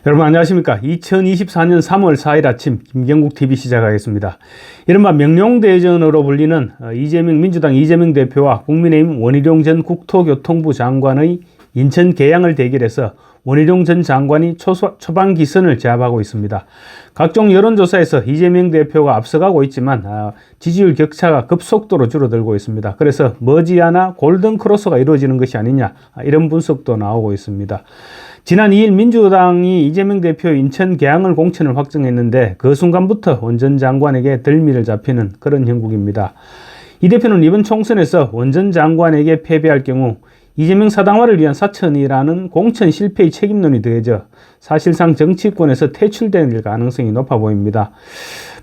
여러분 안녕하십니까. 2024년 3월 4일 아침 김경국TV 시작하겠습니다. 이른바 명령대전으로 불리는 민주당 이재명 대표와 국민의힘 원희룡 전 국토교통부 장관의 인천 계양을 대결해서 원희룡 전 장관이 초반 기선을 제압하고 있습니다. 각종 여론조사에서 이재명 대표가 앞서가고 있지만 지지율 격차가 급속도로 줄어들고 있습니다. 그래서 머지않아 골든크로스가 이루어지는 것이 아니냐, 이런 분석도 나오고 있습니다. 지난 2일 민주당이 이재명 대표의 인천 계양을 공천을 확정했는데 그 순간부터 원 전 장관에게 들미를 잡히는 그런 형국입니다. 이 대표는 이번 총선에서 원 전 장관에게 패배할 경우 이재명 사당화를 위한 사천이라는 공천 실패의 책임론이 더해져 사실상 정치권에서 퇴출될 가능성이 높아 보입니다.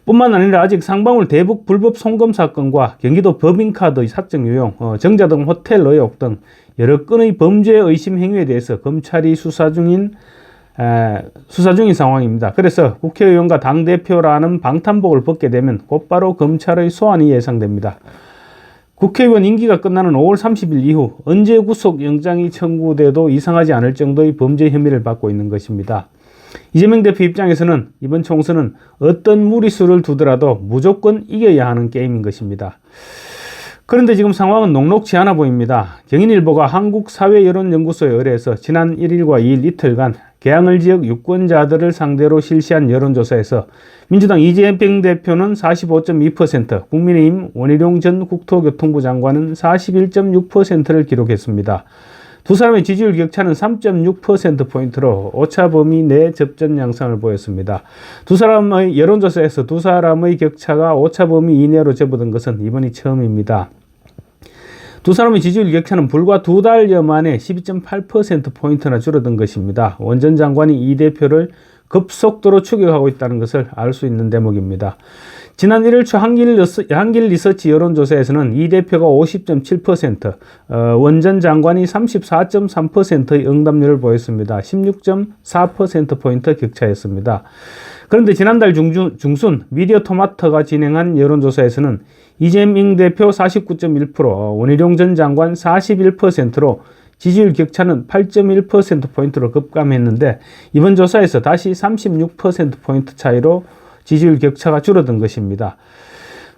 뿐만 아니라 아직 상방울 대북 불법 송금 사건과 경기도 법인카드의 사적 유용, 정자동 호텔 의혹 등 여러 건의 범죄 의심 행위에 대해서 검찰이 수사 중인 상황입니다. 그래서 국회의원과 당대표라는 방탄복을 벗게 되면 곧바로 검찰의 소환이 예상됩니다. 국회의원 임기가 끝나는 5월 30일 이후 언제 구속영장이 청구돼도 이상하지 않을 정도의 범죄 혐의를 받고 있는 것입니다. 이재명 대표 입장에서는 이번 총선은 어떤 무리수를 두더라도 무조건 이겨야 하는 게임인 것입니다. 그런데 지금 상황은 녹록지 않아 보입니다. 경인일보가 한국사회여론연구소에 의뢰해서 지난 1일과 2일 이틀간 계양을 지역 유권자들을 상대로 실시한 여론조사에서 민주당 이재명 대표는 45.2%, 국민의힘 원희룡 전 국토교통부 장관은 41.6%를 기록했습니다. 두 사람의 지지율 격차는 3.6%포인트로 오차범위 내 접전 양상을 보였습니다. 두 사람의 여론조사에서 두 사람의 격차가 오차범위 이내로 접어든 것은 이번이 처음입니다. 두 사람의 지지율 격차는 불과 두 달여 만에 12.8%포인트나 줄어든 것입니다. 원 전 장관이 이 대표를 급속도로 추격하고 있다는 것을 알 수 있는 대목입니다. 지난 1일 초 한길리서치 여론조사에서는 이 대표가 50.7%, 원 전 장관이 34.3%의 응답률을 보였습니다. 16.4%포인트 격차였습니다. 그런데 지난달 중순 미디어토마토가 진행한 여론조사에서는 이재명 대표 49.1%, 원희룡 전 장관 41%로 지지율 격차는 8.1%포인트로 급감했는데 이번 조사에서 다시 36%포인트 차이로 지지율 격차가 줄어든 것입니다.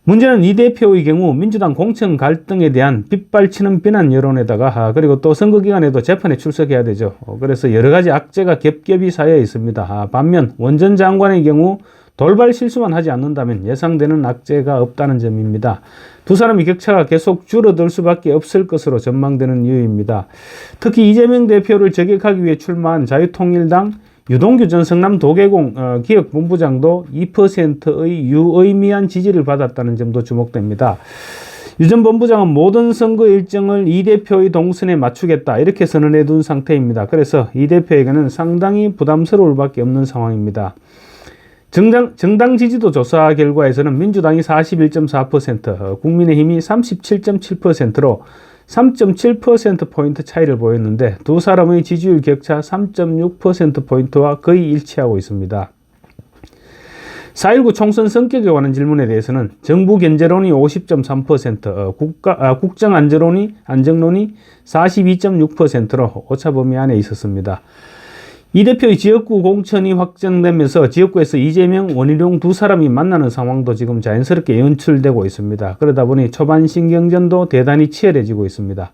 문제는 이 대표의 경우 민주당 공천 갈등에 대한 빗발치는 비난 여론에다가 그리고 또 선거기간에도 재판에 출석해야 되죠. 그래서 여러 가지 악재가 겹겹이 쌓여 있습니다. 반면 원 전 장관의 경우 돌발 실수만 하지 않는다면 예상되는 악재가 없다는 점입니다. 두 사람의 격차가 계속 줄어들 수밖에 없을 것으로 전망되는 이유입니다. 특히 이재명 대표를 저격하기 위해 출마한 자유통일당 유동규 전 성남도계공 기획본부장도 2%의 유의미한 지지를 받았다는 점도 주목됩니다. 유 전 본부장은 모든 선거 일정을 이 대표의 동선에 맞추겠다 이렇게 선언해 둔 상태입니다. 그래서 이 대표에게는 상당히 부담스러울 밖에 없는 상황입니다. 정당 지지도 조사 결과에서는 민주당이 41.4%, 국민의힘이 37.7%로 3.7%포인트 차이를 보였는데 두 사람의 지지율 격차 3.6%포인트와 거의 일치하고 있습니다. 4.19 총선 성격에 관한 질문에 대해서는 정부 견제론이 50.3%, 국정안정론이 42.6%로 오차범위 안에 있었습니다. 이 대표의 지역구 공천이 확정되면서 지역구에서 이재명, 원희룡 두 사람이 만나는 상황도 지금 자연스럽게 연출되고 있습니다. 그러다 보니 초반 신경전도 대단히 치열해지고 있습니다.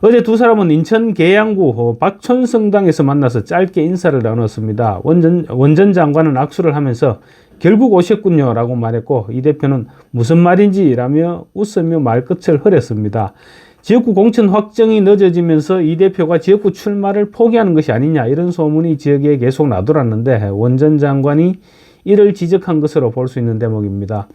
어제 두 사람은 인천 계양구 박촌성당에서 만나서 짧게 인사를 나눴습니다. 원 전 장관은 악수를 하면서 결국 오셨군요 라고 말했고 이 대표는 무슨 말인지 라며 웃으며 말끝을 흐렸습니다. 지역구 공천 확정이 늦어지면서 이 대표가 지역구 출마를 포기하는 것이 아니냐 이런 소문이 지역에 계속 나돌았는데 원 전 장관이 이를 지적한 것으로 볼 수 있는 대목입니다.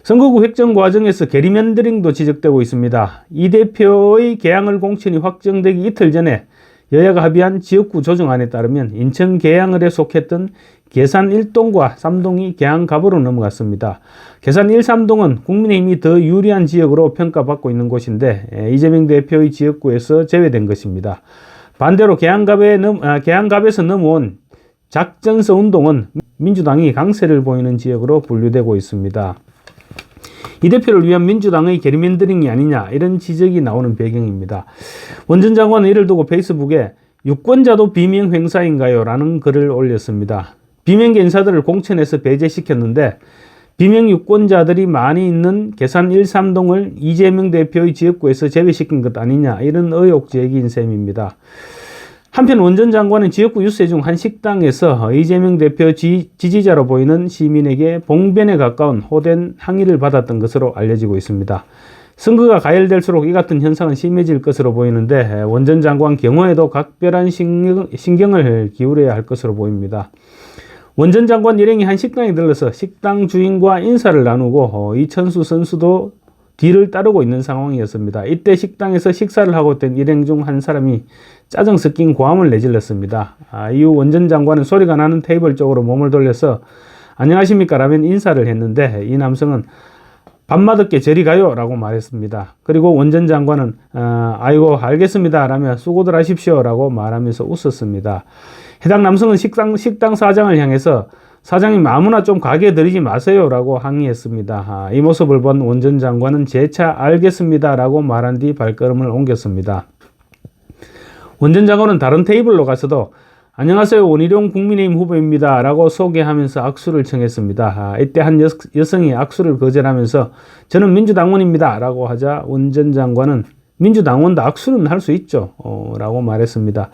선거구 획정 과정에서 게리맨더링도 지적되고 있습니다. 이 대표의 계양을 공천이 확정되기 이틀 전에 여야가 합의한 지역구 조정안에 따르면 인천 계양을에 속했던 계산 1동과 3동이 계양갑으로 넘어갔습니다. 계산 1, 3동은 국민의힘이 더 유리한 지역으로 평가받고 있는 곳인데 이재명 대표의 지역구에서 제외된 것입니다. 반대로 계양갑에서 넘어온 작전서 운동은 민주당이 강세를 보이는 지역으로 분류되고 있습니다. 이 대표를 위한 민주당의 게리맨더링이 아니냐 이런 지적이 나오는 배경입니다. 원 전 장관은 이를 두고 페이스북에 유권자도 비명 행사인가요? 라는 글을 올렸습니다. 비명계 인사들을 공천해서 배제시켰는데 비명 유권자들이 많이 있는 계산 1~3동을 이재명 대표의 지역구에서 제외시킨 것 아니냐, 이런 의혹 제기인 셈입니다. 한편 원 전 장관은 지역구 유세 중 한 식당에서 이재명 대표 지지자로 보이는 시민에게 봉변에 가까운 호된 항의를 받았던 것으로 알려지고 있습니다. 선거가 가열될수록 이 같은 현상은 심해질 것으로 보이는데 원 전 장관 경우에도 각별한 신경을 기울여야 할 것으로 보입니다. 원 전 장관 일행이 한 식당에 들러서 식당 주인과 인사를 나누고 이천수 선수도 뒤를 따르고 있는 상황이었습니다. 이때 식당에서 식사를 하고 있던 일행 중 한 사람이 짜증 섞인 고함을 내질렀습니다. 이후 원 전 장관은 소리가 나는 테이블 쪽으로 몸을 돌려서 안녕하십니까 라면 인사를 했는데 이 남성은 밥 맛없게 저리 가요 라고 말했습니다. 그리고 원 전 장관은 아이고 알겠습니다 라며 수고들 하십시오 라고 말하면서 웃었습니다. 해당 남성은 식당 사장을 향해서 사장님 아무나 좀 가게 들이지 마세요 라고 항의했습니다. 이 모습을 본 원 전 장관은 재차 알겠습니다 라고 말한 뒤 발걸음을 옮겼습니다. 원 전 장관은 다른 테이블로 가서도 안녕하세요, 원희룡 국민의힘 후보입니다 라고 소개하면서 악수를 청했습니다. 이때 한 여성이 악수를 거절하면서 저는 민주당원입니다 라고 하자 원 전 장관은 민주당원도 악수는 할 수 있죠 라고 말했습니다.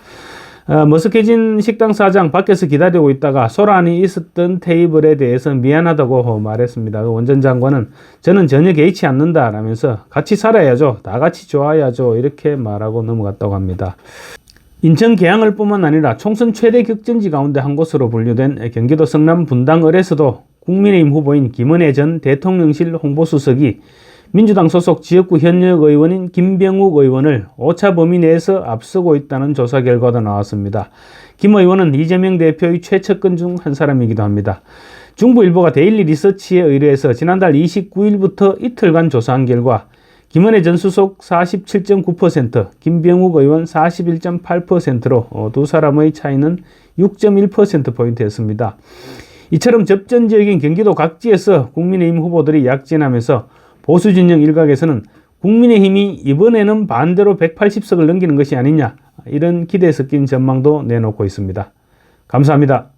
머쓱해진 식당 사장 밖에서 기다리고 있다가 소란이 있었던 테이블에 대해서 미안하다고 말했습니다. 원 전 장관은 저는 전혀 개의치 않는다 라면서 같이 살아야죠, 다 같이 좋아야죠 이렇게 말하고 넘어갔다고 합니다. 인천 계양을 뿐만 아니라 총선 최대 격전지 가운데 한 곳으로 분류된 경기도 성남 분당을에서도 국민의힘 후보인 김은혜 전 대통령실 홍보수석이 민주당 소속 지역구 현역 의원인 김병욱 의원을 오차 범위 내에서 앞서고 있다는 조사 결과도 나왔습니다. 김 의원은 이재명 대표의 최측근 중 한 사람이기도 합니다. 중부일보가 데일리 리서치에 의뢰해서 지난달 29일부터 이틀간 조사한 결과 김은혜 전 수석 47.9%, 김병욱 의원 41.8%로 두 사람의 차이는 6.1%포인트였습니다. 이처럼 접전지역인 경기도 각지에서 국민의힘 후보들이 약진하면서 보수진영 일각에서는 국민의힘이 이번에는 반대로 180석을 넘기는 것이 아니냐, 이런 기대 섞인 전망도 내놓고 있습니다. 감사합니다.